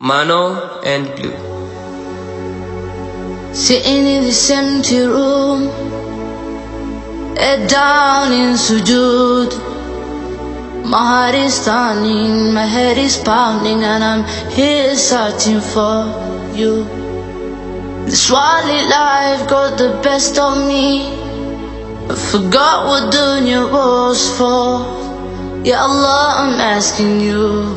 Mano and Blue. Sitting in this empty room, head down in sujood. My heart is turning, my head is pounding, and I'm here searching for you. This worldly life got the best of me. I forgot what dunya was for. Ya Allah, I'm asking you,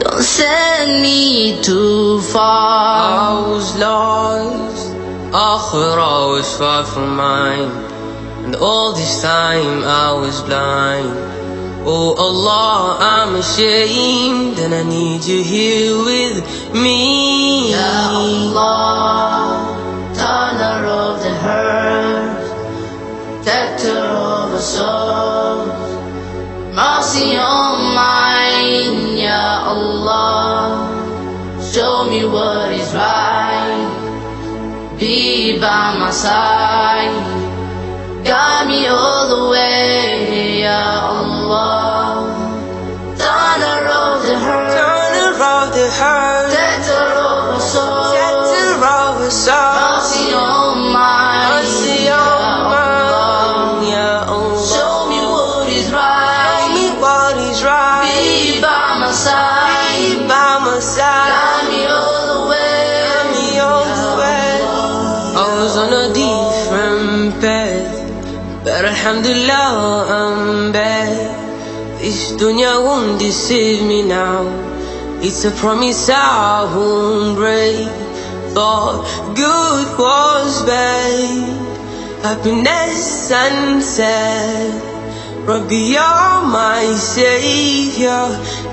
don't send me too far. I was lost, Akhirah was far from mine, and all this time I was blind. Oh Allah, I'm ashamed, and I need you here with me. Ya Allah, turner of the hurt, protector of our souls, mercy on mine. Ya Allah, show me what is right, be by my side, guide me all the way. Ya Allah, turner of the hurt, Turner of the heart, protector of our souls, protector of our souls, mercy on mine. mercy on mine. Ya Allah, Show me what is show right, me what is right, be by my side, be by my side, guide me all the way. guide me all the way. I was on a different path, but alhamdulillah I'm back. This dunya won't deceive me now, it's a promise I won't break. Thought good was bad, happiness and sad. Rabbi, you're my savior,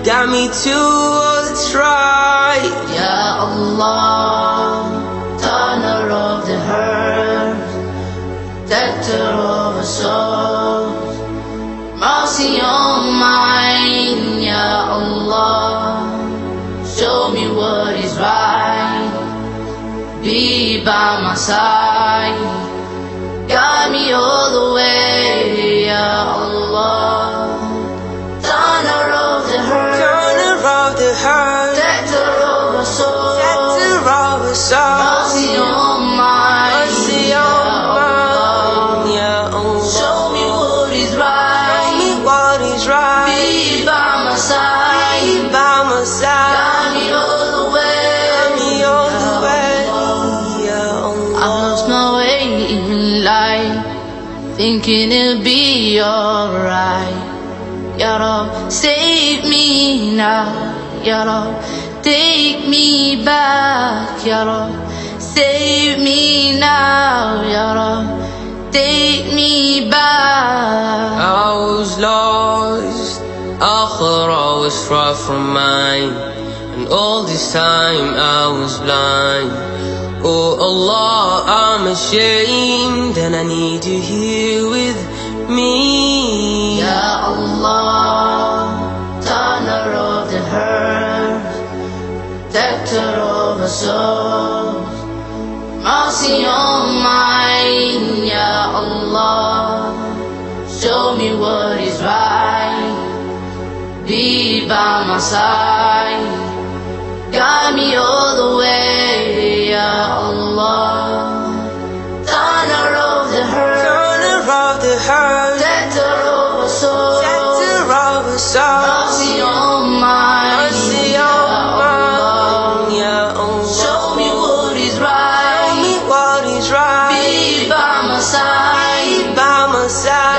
got me to what's right. Ya Allah, turner of the hurt, protector of our souls, mercy on mine. Ya Allah, show me what is right, be by my side, guide me all the way. Ya Allah, turner of the hurt, Turner of the heart, protector of our souls, protector of our souls, mercy on mine. mercy Ya on Allah, mine. Ya Allah, show me what is show right, me what is right, be by my be side, by my side, guide me all the way. guide me all the way. Ya I Allah, lost my way in life, thinking it'll be alright. Ya Rab, save me now. Ya Rab, take me back. Ya Rab, save me now. Ya Rab, take me back. I was lost, Akhirah was far from mine, and all this time I was blind. Oh Allah, I'm ashamed, and I need you here with me. Ya Allah, turner of the hurt, protector of our souls, mercy on mine. Ya Allah, show me what is right, be by my side, guide me all the way. Ya Allah, turner of the hurt, Turner of the heart, protector of our souls, protector of our souls, mercy on mine. mercy Ya on Allah, mine. Ya Allah, show me what is show right, me what is right, be by my side, be by my side,